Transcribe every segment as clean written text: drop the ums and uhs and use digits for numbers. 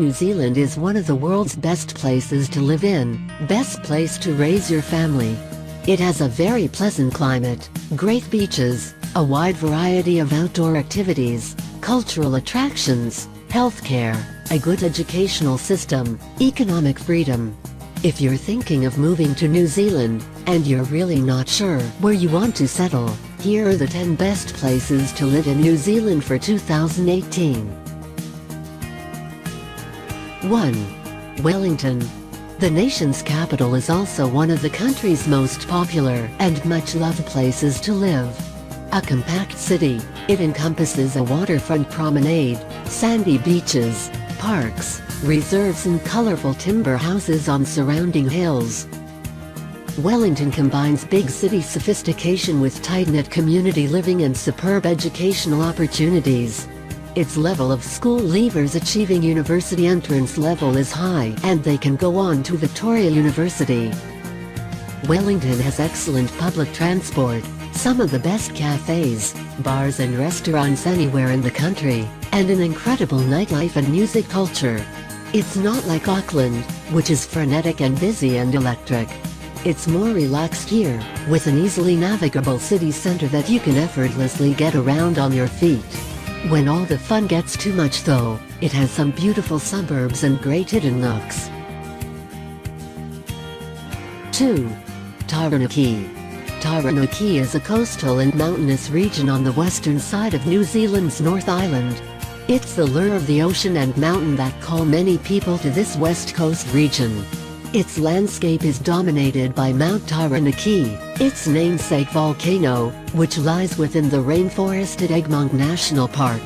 New Zealand is one of the world's best places to live in, best place to raise your family. It has a very pleasant climate, great beaches, a wide variety of outdoor activities, cultural attractions, healthcare, a good educational system, economic freedom. If you're thinking of moving to New Zealand, and you're really not sure where you want to settle, here are the 10 best places to live in New Zealand for 2018. 1. Wellington. The nation's capital is also one of the country's most popular and much-loved places to live. A compact city, it encompasses a waterfront promenade, sandy beaches, parks, reserves and colorful timber houses on surrounding hills. Wellington combines big city sophistication with tight-knit community living and superb educational opportunities. Its level of school leavers achieving university entrance level is high and they can go on to Victoria University. Wellington has excellent public transport, some of the best cafes, bars and restaurants anywhere in the country, and an incredible nightlife and music culture. It's not like Auckland, which is frenetic and busy and electric. It's more relaxed here, with an easily navigable city center that you can effortlessly get around on your feet. When all the fun gets too much though, it has some beautiful suburbs and great hidden nooks. 2. Taranaki. Taranaki is a coastal and mountainous region on the western side of New Zealand's North Island. It's the lure of the ocean and mountain that call many people to this west coast region. Its landscape is dominated by Mount Taranaki, its namesake volcano, which lies within the rainforested Egmont National Park.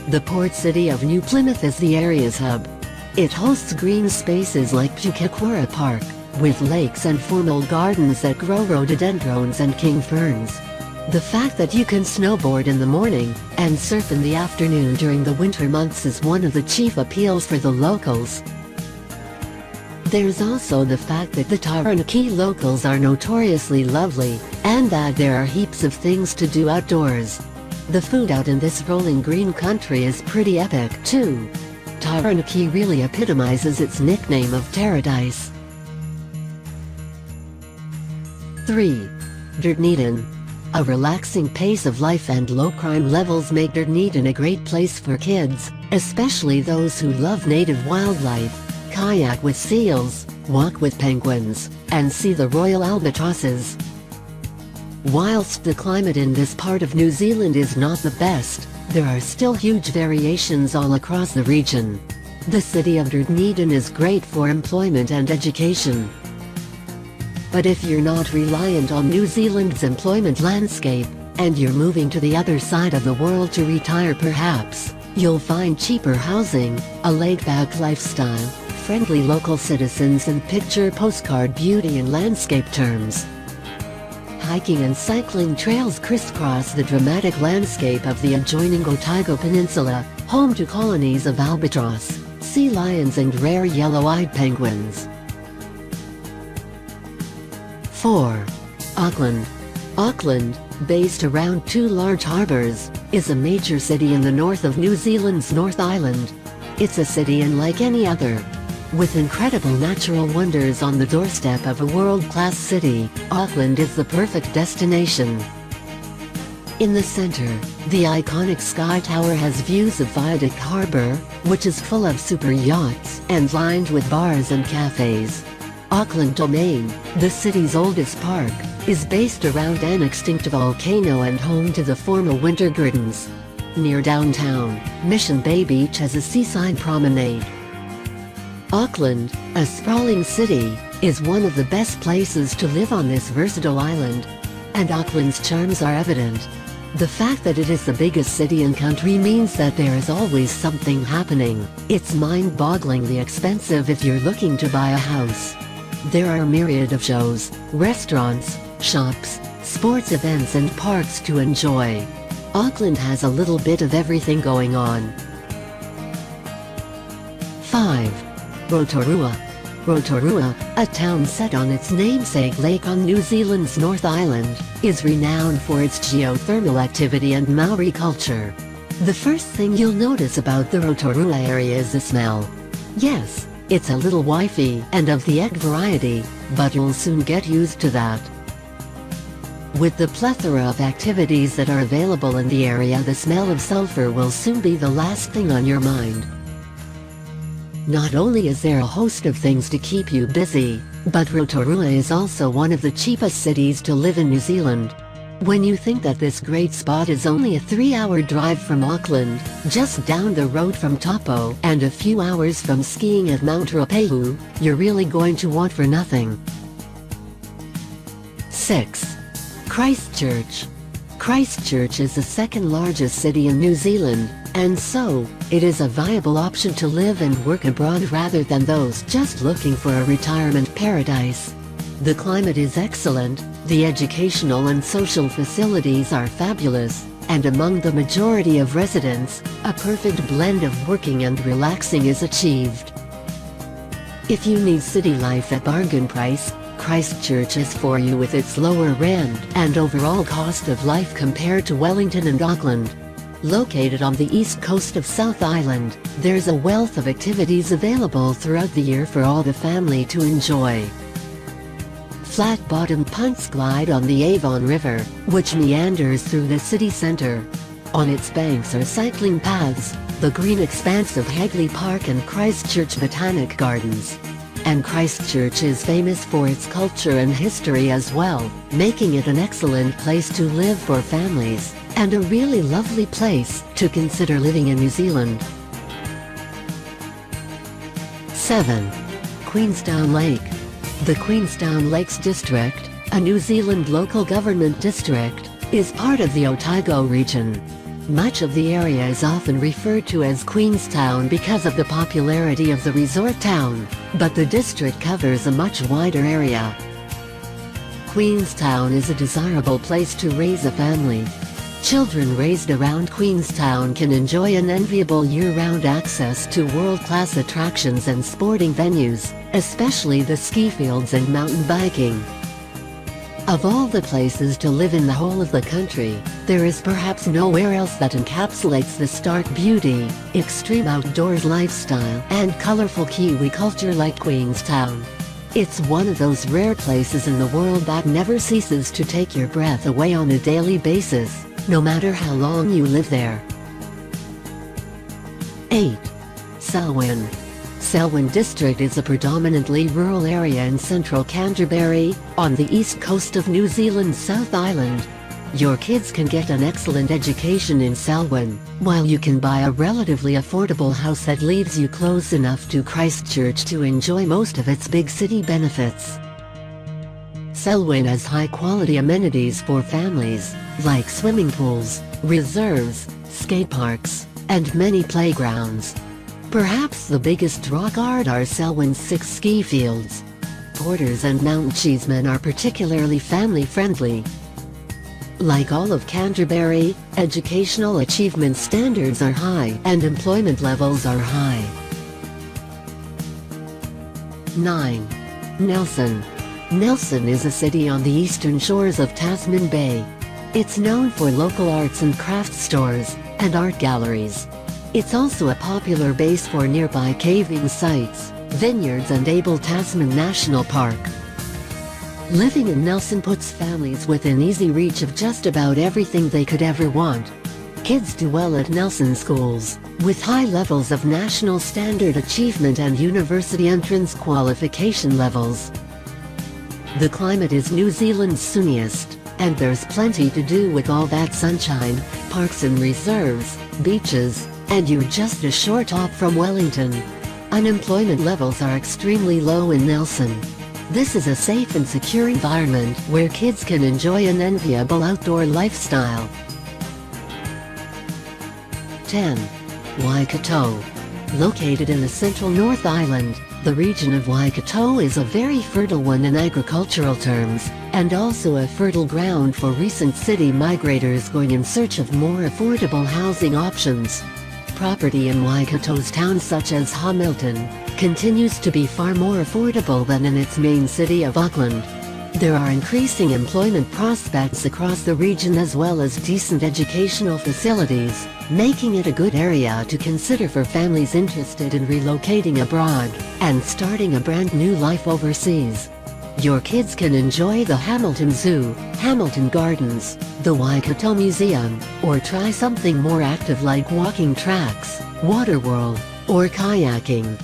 The port city of New Plymouth is the area's hub. It hosts green spaces like Pukekohe Park, with lakes and formal gardens that grow rhododendrons and king ferns. The fact that you can snowboard in the morning, and surf in the afternoon during the winter months is one of the chief appeals for the locals. There's also the fact that the Taranaki locals are notoriously lovely, and that there are heaps of things to do outdoors. The food out in this rolling green country is pretty epic too. Taranaki really epitomizes its nickname of Paradise. 3. Dunedin. A relaxing pace of life and low crime levels make Dunedin a great place for kids, especially those who love native wildlife. Kayak with seals, walk with penguins, and see the royal albatrosses. Whilst the climate in this part of New Zealand is not the best, there are still huge variations all across the region. The city of Dunedin is great for employment and education. But if you're not reliant on New Zealand's employment landscape, and you're moving to the other side of the world to retire perhaps, you'll find cheaper housing, a laid-back lifestyle, friendly local citizens and picture postcard beauty in landscape terms. Hiking and cycling trails crisscross the dramatic landscape of the adjoining Otago Peninsula, home to colonies of albatross, sea lions and rare yellow-eyed penguins. 4. Auckland. Auckland, based around two large harbours, is a major city in the north of New Zealand's North Island. It's a city unlike any other. With incredible natural wonders on the doorstep of a world-class city, Auckland is the perfect destination. In the center, the iconic Sky Tower has views of Viaduct Harbour, which is full of super yachts and lined with bars and cafes. Auckland Domain, the city's oldest park, is based around an extinct volcano and home to the former Winter Gardens. Near downtown, Mission Bay Beach has a seaside promenade. Auckland, a sprawling city, is one of the best places to live on this versatile island. And Auckland's charms are evident. The fact that it is the biggest city in country means that there is always something happening. It's mind-bogglingly expensive if you're looking to buy a house. There are a myriad of shows, restaurants, shops, sports events and parks to enjoy. Auckland has a little bit of everything going on. 5. Rotorua. Rotorua, a town set on its namesake lake on New Zealand's North Island, is renowned for its geothermal activity and Maori culture. The first thing you'll notice about the Rotorua area is the smell. Yes, it's a little wifey and of the egg variety, but you'll soon get used to that. With the plethora of activities that are available in the area, the smell of sulfur will soon be the last thing on your mind. Not only is there a host of things to keep you busy, but Rotorua is also one of the cheapest cities to live in New Zealand. When you think that this great spot is only a 3-hour drive from Auckland, just down the road from Taupo, and a few hours from skiing at Mount Ruapehu, you're really going to want for nothing. 6. Christchurch. Christchurch is the second largest city in New Zealand, and so, it is a viable option to live and work abroad rather than those just looking for a retirement paradise. The climate is excellent, the educational and social facilities are fabulous, and among the majority of residents, a perfect blend of working and relaxing is achieved. If you need city life at bargain price, Christchurch is for you with its lower rent and overall cost of life compared to Wellington and Auckland. Located on the east coast of South Island, there's a wealth of activities available throughout the year for all the family to enjoy. Flat-bottomed punts glide on the Avon River, which meanders through the city centre. On its banks are cycling paths, the green expanse of Hagley Park and Christchurch Botanic Gardens. And Christchurch is famous for its culture and history as well, making it an excellent place to live for families, and a really lovely place to consider living in New Zealand. 7. Queenstown Lake. The Queenstown Lakes District, a New Zealand local government district, is part of the Otago region. Much of the area is often referred to as Queenstown because of the popularity of the resort town, but the district covers a much wider area. Queenstown is a desirable place to raise a family. Children raised around Queenstown can enjoy an enviable year-round access to world-class attractions and sporting venues, especially the ski fields and mountain biking. Of all the places to live in the whole of the country, there is perhaps nowhere else that encapsulates the stark beauty, extreme outdoors lifestyle, and colorful Kiwi culture like Queenstown. It's one of those rare places in the world that never ceases to take your breath away on a daily basis, no matter how long you live there. 8. Selwyn. Selwyn District is a predominantly rural area in central Canterbury, on the east coast of New Zealand's South Island. Your kids can get an excellent education in Selwyn, while you can buy a relatively affordable house that leaves you close enough to Christchurch to enjoy most of its big city benefits. Selwyn has high-quality amenities for families, like swimming pools, reserves, skate parks, and many playgrounds. Perhaps the biggest draw card are Selwyn's 6 ski fields. Porters and mountain cheesemen are particularly family-friendly. Like all of Canterbury, educational achievement standards are high and employment levels are high. 9. Nelson. Nelson is a city on the eastern shores of Tasman Bay. It's known for local arts and craft stores, and art galleries. It's also a popular base for nearby caving sites, vineyards and Abel Tasman National Park. Living in Nelson puts families within easy reach of just about everything they could ever want. Kids do well at Nelson schools, with high levels of national standard achievement and university entrance qualification levels. The climate is New Zealand's sunniest, and there's plenty to do with all that sunshine, parks and reserves, beaches, and you're just a short hop from Wellington. Unemployment levels are extremely low in Nelson. This is a safe and secure environment where kids can enjoy an enviable outdoor lifestyle. 10. Waikato. Located in the central North Island, the region of Waikato is a very fertile one in agricultural terms, and also a fertile ground for recent city migrators going in search of more affordable housing options. Property in Waikato's towns such as Hamilton continues to be far more affordable than in its main city of Auckland. There are increasing employment prospects across the region as well as decent educational facilities, making it a good area to consider for families interested in relocating abroad and starting a brand new life overseas. Your kids can enjoy the Hamilton Zoo, Hamilton Gardens, the Waikato Museum, or try something more active like walking tracks, water world, or kayaking.